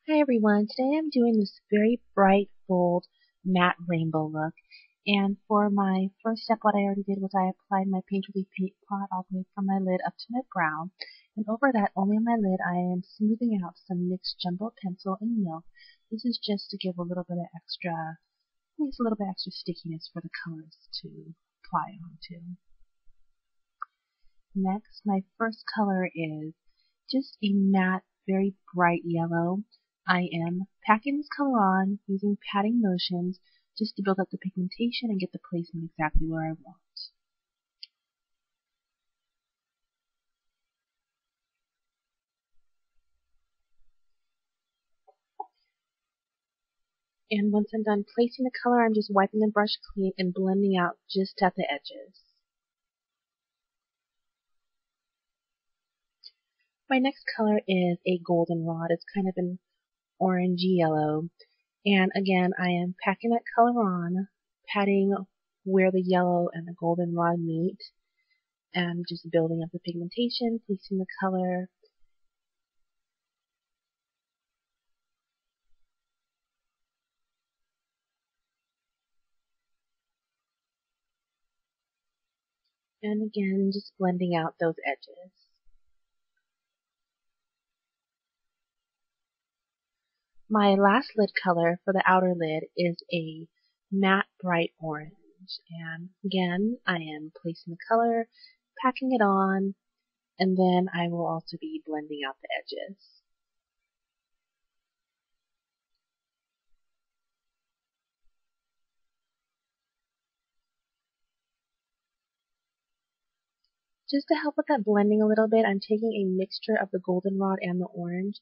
Hi everyone, today I'm doing this very bright, bold, matte rainbow look. And for my first step, what I already did was I applied my Painterly paint pot all the way from my lid up to my brow. And over that, only on my lid, I am smoothing out some NYX Jumbo Pencil and Milk. This is just to give a little bit of extra, I guess a little bit extra stickiness for the colors to apply onto. Next, my first color is just a matte, very bright yellow. I am packing this color on using patting motions just to build up the pigmentation and get the placement exactly where I want. And once I'm done placing the color, I'm just wiping the brush clean and blending out just at the edges. My next color is a goldenrod. It's kind of an orangey yellow. And again, I am packing that color on, patting where the yellow and the goldenrod meet, and just building up the pigmentation, placing the color. And again, just blending out those edges. My last lid color for the outer lid is a matte bright orange. And again, I am placing the color, packing it on, and then I will also be blending out the edges. Just to help with that blending a little bit, I'm taking a mixture of the goldenrod and the orange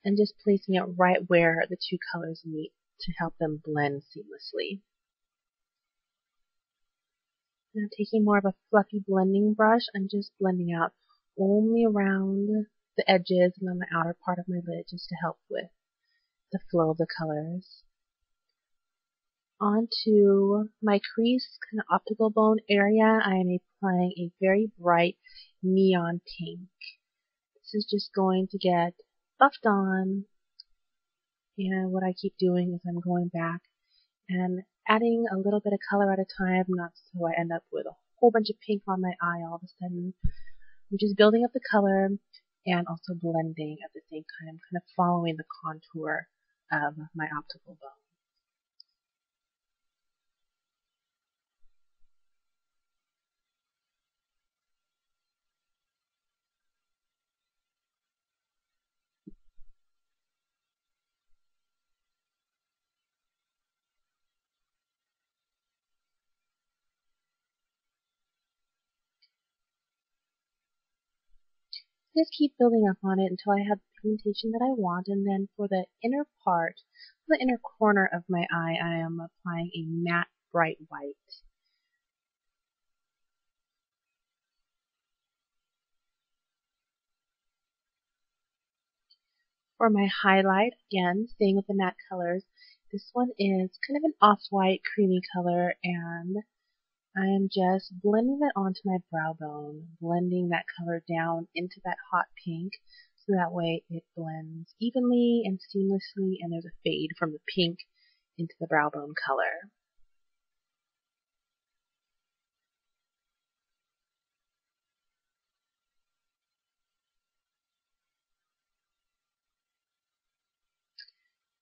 and just placing it right where the two colors meet to help them blend seamlessly. Now taking more of a fluffy blending brush, I'm just blending out only around the edges and on the outer part of my lid just to help with the flow of the colors. Onto my crease, kind of optical bone area, I am applying a very bright neon pink. This is just going to get buffed on, and what I keep doing is I'm going back and adding a little bit of color at a time, not so I end up with a whole bunch of pink on my eye all of a sudden. I'm just building up the color and also blending at the same time, kind of following the contour of my optical bone. Just keep building up on it until I have the pigmentation that I want, and then for the inner part, the inner corner of my eye, I am applying a matte bright white. For my highlight, again, staying with the matte colors, this one is kind of an off-white creamy color, and I am just blending that onto my brow bone, blending that color down into that hot pink, so that way it blends evenly and seamlessly, and there's a fade from the pink into the brow bone color.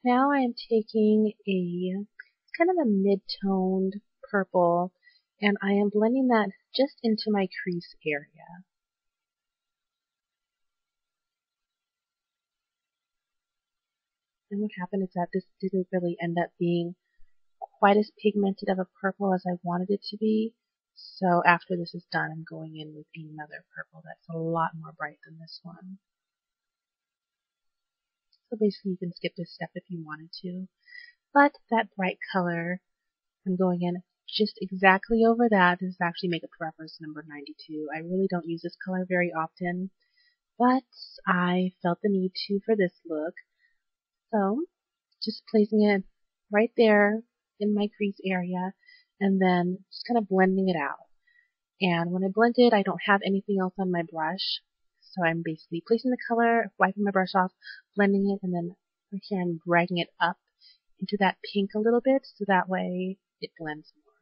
Now I am taking a kind of a mid-toned purple, and I am blending that just into my crease area. And what happened is that this didn't really end up being quite as pigmented of a purple as I wanted it to be. So after this is done, I'm going in with another purple that's a lot more bright than this one. So basically you can skip this step if you wanted to. But that bright color, I'm going in just exactly over that. This is actually Makeup Forever's number 92. I really don't use this color very often, but I felt the need to for this look. So just placing it right there in my crease area and then just kind of blending it out. And when I blend it, I don't have anything else on my brush. So I'm basically placing the color, wiping my brush off, blending it, and then Right here I'm dragging it up into that pink a little bit so that way it blends more.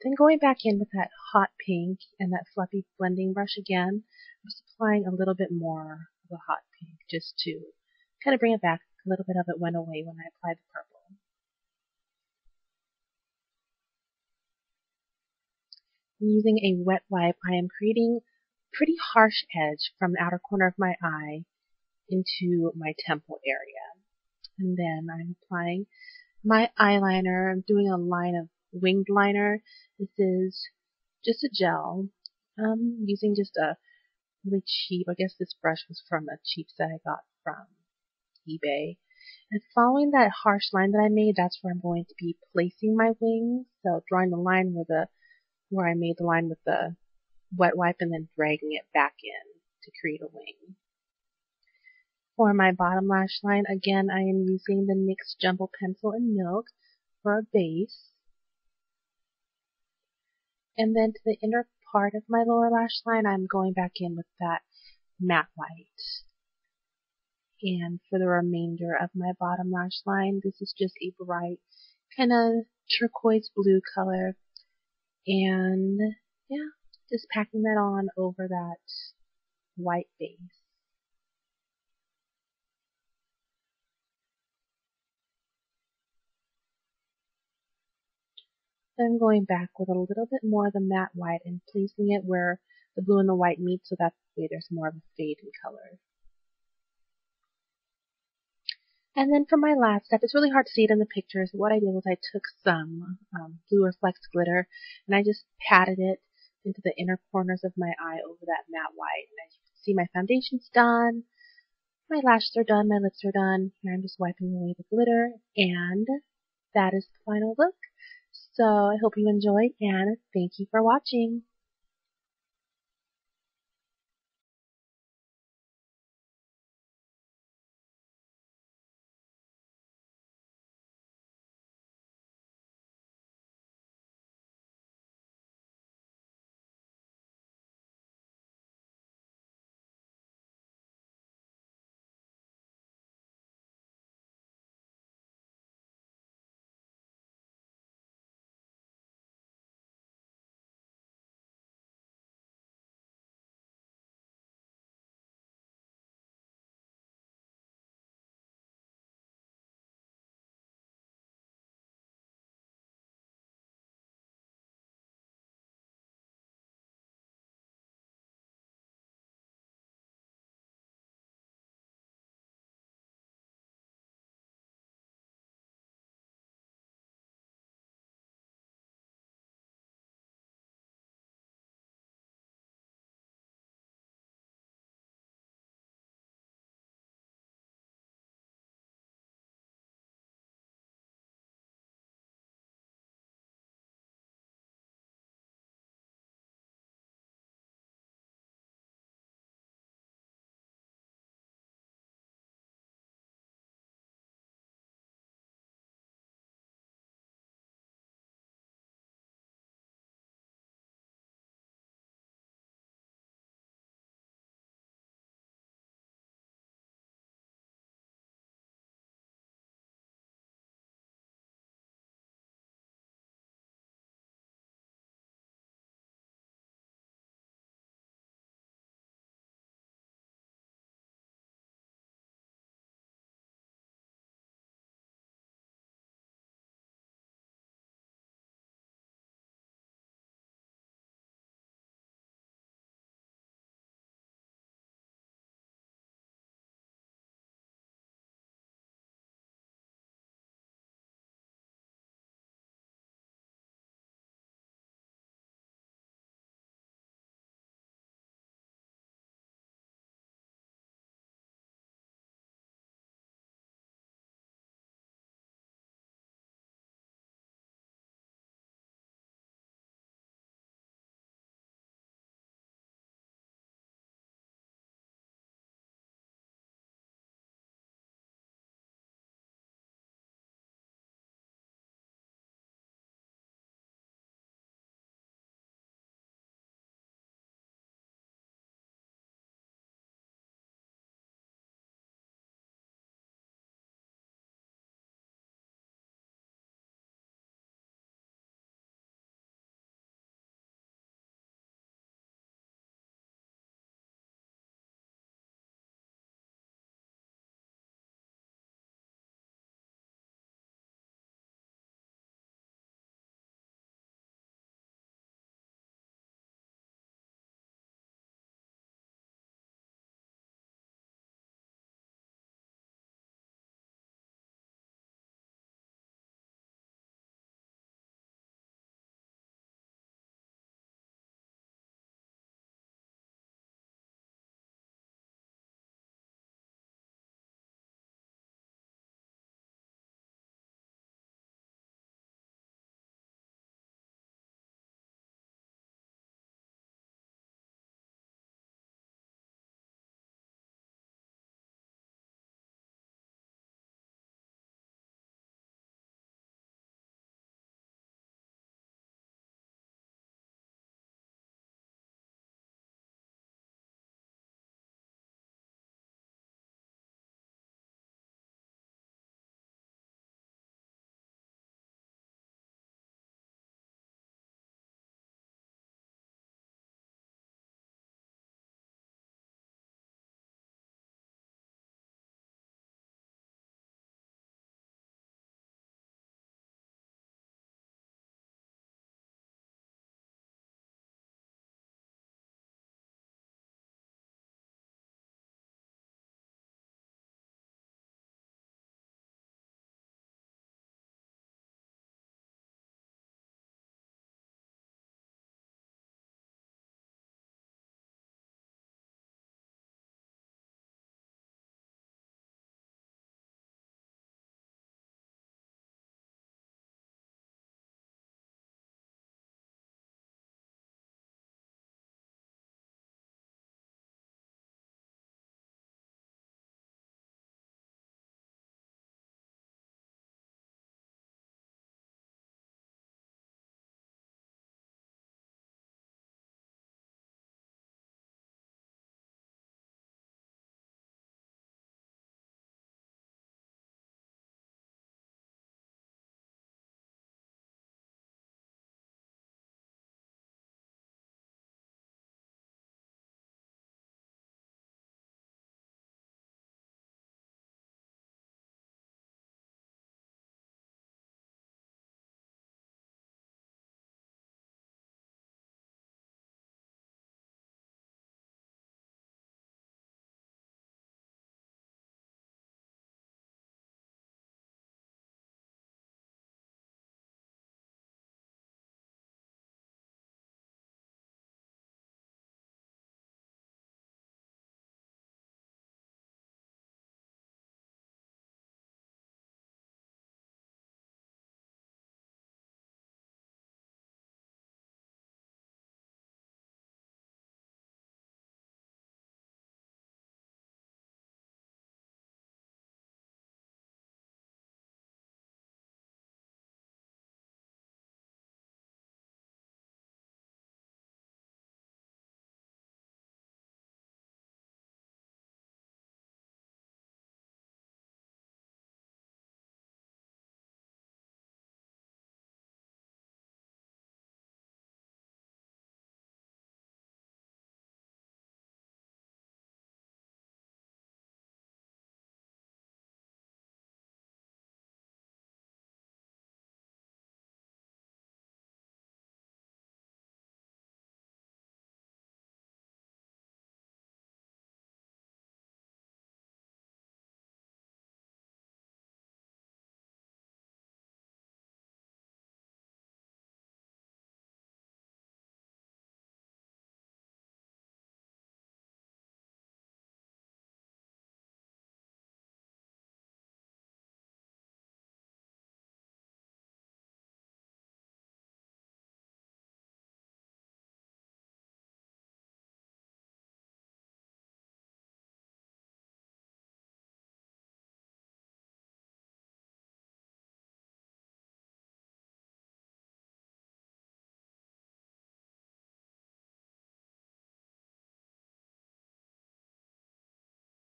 Then going back in with that hot pink and that fluffy blending brush again, I'm just applying a little bit more of the hot pink just to kind of bring it back. A little bit of it went away when I applied the purple. Using a wet wipe, I am creating a pretty harsh edge from the outer corner of my eye into my temple area. And then I'm applying my eyeliner. I'm doing a line of winged liner. This is just a gel. I'm using just a really cheap, I guess this brush was from a cheap set I got from eBay. And following that harsh line that I made, that's where I'm going to be placing my wings. So drawing the line where I made the line with the wet wipe and then dragging it back in to create a wing. For my bottom lash line, again, I am using the NYX Jumbo Pencil in Milk for a base. And then to the inner part of my lower lash line, I'm going back in with that matte white. And for the remainder of my bottom lash line, this is just a bright kind of turquoise blue color. And yeah, just packing that on over that white base. Then going back with a little bit more of the matte white and placing it where the blue and the white meet so that way there's more of a fade in color. And then for my last step, it's really hard to see it in the pictures. What I did was I took some blue reflex glitter and I just patted it into the inner corners of my eye over that matte white. And as you can see, my foundation's done, my lashes are done, my lips are done. Here I'm just wiping away the glitter, and that is the final look. So I hope you enjoyed, and thank you for watching.